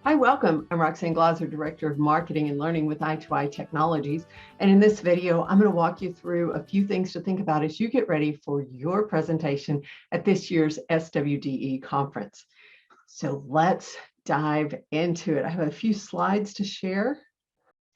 Hi, welcome. I'm Roxanne Glauser, Director of Marketing and Learning with I2I Technologies. And in this video, I'm going to walk you through a few things to think about as you get ready for your presentation at this year's SWDE conference. So let's dive into it. I have a few slides to share.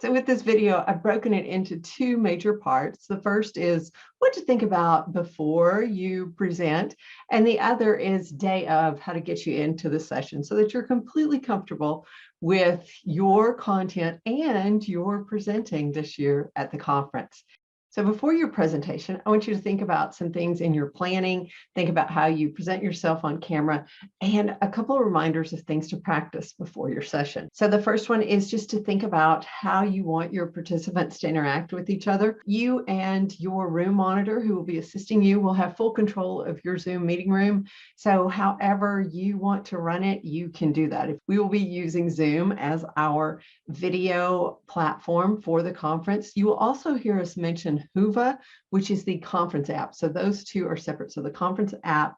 So with this video, I've broken it into two major parts. The first is what to think about before you present, and the other is day of, how to get you into the session so that you're completely comfortable with your content and your presenting this year at the conference. So before your presentation, I want you to think about some things in your planning, think about how you present yourself on camera, and a couple of reminders of things to practice before your session. So the first one is just to think about how you want your participants to interact with each other. You and your room monitor who will be assisting you will have full control of your Zoom meeting room. So however you want to run it, you can do that. If we will be using Zoom as our video platform for the conference, you will also hear us mention Whova, which is the conference app. So those two are separate. So the conference app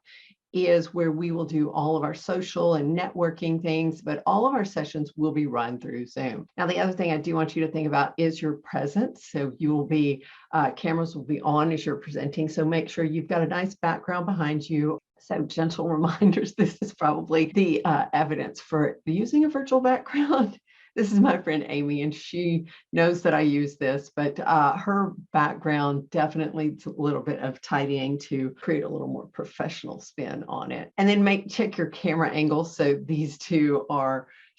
is where we will do all of our social and networking things, but all of our sessions will be run through Zoom. Now, the other thing I do want you to think about is your presence. So you will be, cameras will be on as you're presenting. So make sure you've got a nice background behind you. So gentle reminders, this is probably the evidence for using a virtual background. This is my friend Amy, and she knows that I use this, but her background definitely needs a little bit of tidying to create a little more professional spin on it. And then check your camera angles. So these two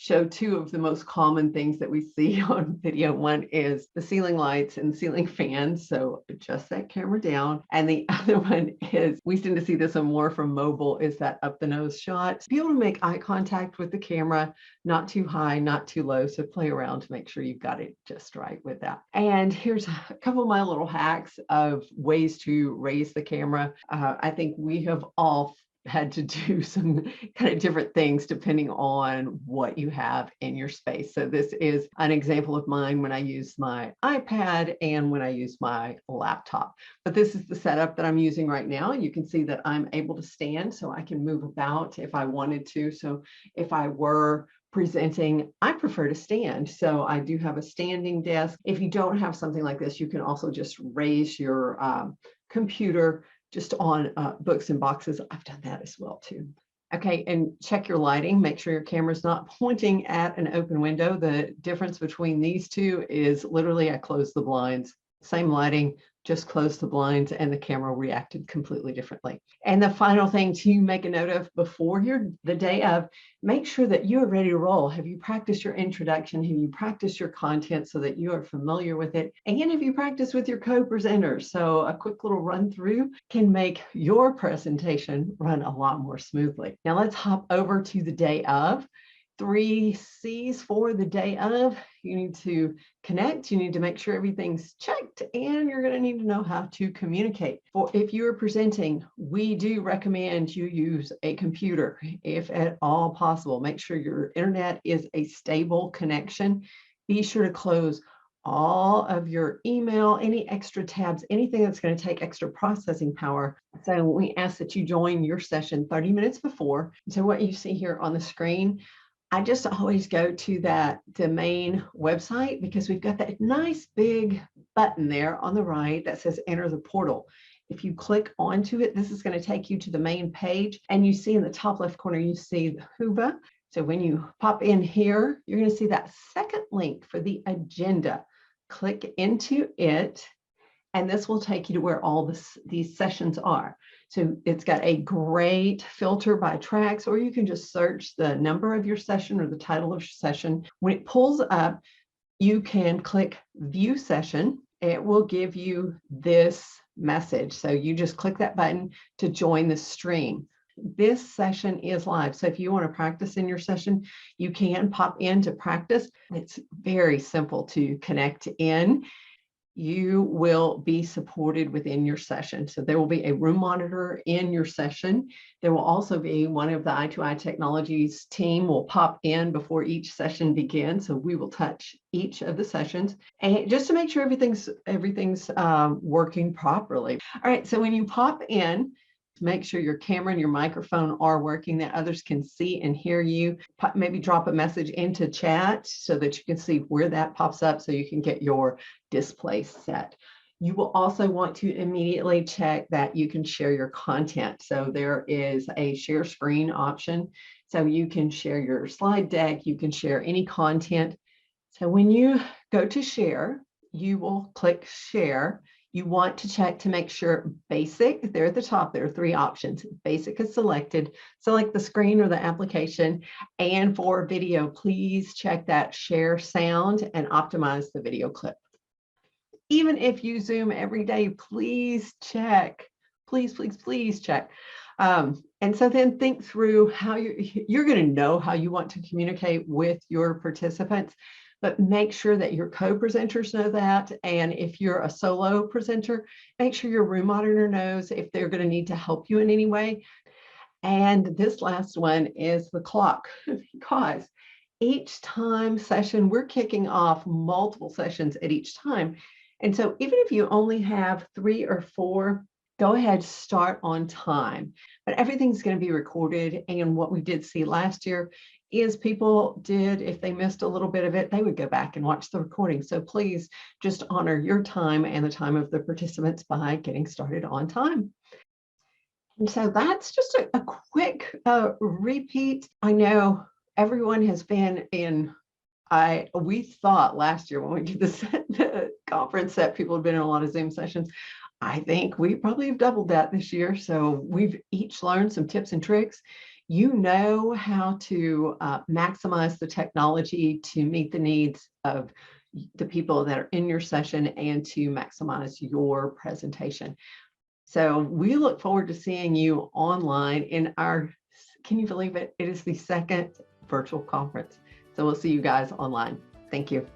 show two of the most common things that we see on video. One is the ceiling lights and ceiling fans. So adjust that camera down. And the other one is, we tend to see this one more from mobile, is that up the nose shot. Be able to make eye contact with the camera, not too high, not too low. So play around to make sure you've got it just right with that. And here's a couple of my little hacks of ways to raise the camera. I think we have all had to do some kind of different things depending on what you have in your space. So this is an example of mine when I use my iPad and when I use my laptop. But this is the setup that I'm using right now. You can see that I'm able to stand, so I can move about if I wanted to. So if I were presenting, I prefer to stand. So I do have a standing desk. If you don't have something like this, you can also just raise your computer just on books and boxes. I've done that as well too. Okay, and check your lighting. Make sure your camera's not pointing at an open window. The difference between these two is literally I closed the blinds. Same lighting, just closed the blinds, and the camera reacted completely differently. And the final thing to make a note of before the day of, make sure that you are ready to roll. Have you practiced your introduction? Have you practiced your content so that you are familiar with it? And have you practiced with your co-presenters? So a quick little run through can make your presentation run a lot more smoothly. Now let's hop over to the day of. 3 C's for the day of. You need to connect, you need to make sure everything's checked, and you're going to need to know how to communicate. If you're presenting, we do recommend you use a computer if at all possible. Make sure your internet is a stable connection. Be sure to close all of your email, any extra tabs, anything that's going to take extra processing power. So we ask that you join your session 30 minutes before. So what you see here on the screen, I just always go to that domain website because we've got that nice big button there on the right that says enter the portal. If you click onto it, this is going to take you to the main page, and you see in the top left corner, you see the Whova. So when you pop in here, you're going to see that second link for the agenda. Click into it, and this will take you to where all these sessions are. So it's got a great filter by tracks, or you can just search the number of your session or the title of your session. When it pulls up, you can click view session. It will give you this message. So you just click that button to join the stream. This session is live. So if you want to practice in your session, you can pop in to practice. It's very simple to connect in. You will be supported within your session. So there will be a room monitor in your session. There will also be one of the I2I Technologies team will pop in before each session begins. So we will touch each of the sessions, and just to make sure everything's working properly. All right, so when you pop in, Make sure your camera and your microphone are working, that others can see and hear you. Maybe drop a message into chat so that you can see where that pops up so you can get your display set. You will also want to immediately check that you can share your content. So there is a share screen option. So you can share your slide deck, you can share any content. So when you go to share, you will click share. You want to check to make sure basic, there at the top, there are 3 options. Basic is selected, select the screen or the application. And for video, please check that share sound and optimize the video clip. Even if you Zoom every day, please check, please check. And so then think through how you're going to know how you want to communicate with your participants, but make sure that your co-presenters know that. And if you're a solo presenter, make sure your room monitor knows if they're going to need to help you in any way. And this last one is the clock, because each time session, we're kicking off multiple sessions at each time. And so even if you only have 3 or 4, go ahead, start on time. But everything's going to be recorded. And what we did see last year is people did, if they missed a little bit of it, they would go back and watch the recording. So please just honor your time and the time of the participants by getting started on time. And so that's just a quick repeat. I know everyone has been in, we thought last year when we did the conference that people have been in a lot of Zoom sessions. I think we probably have doubled that this year. So we've each learned some tips and tricks. You know how to maximize the technology to meet the needs of the people that are in your session and to maximize your presentation. So we look forward to seeing you online in our, can you believe it? It is the 2nd virtual conference. So we'll see you guys online. Thank you.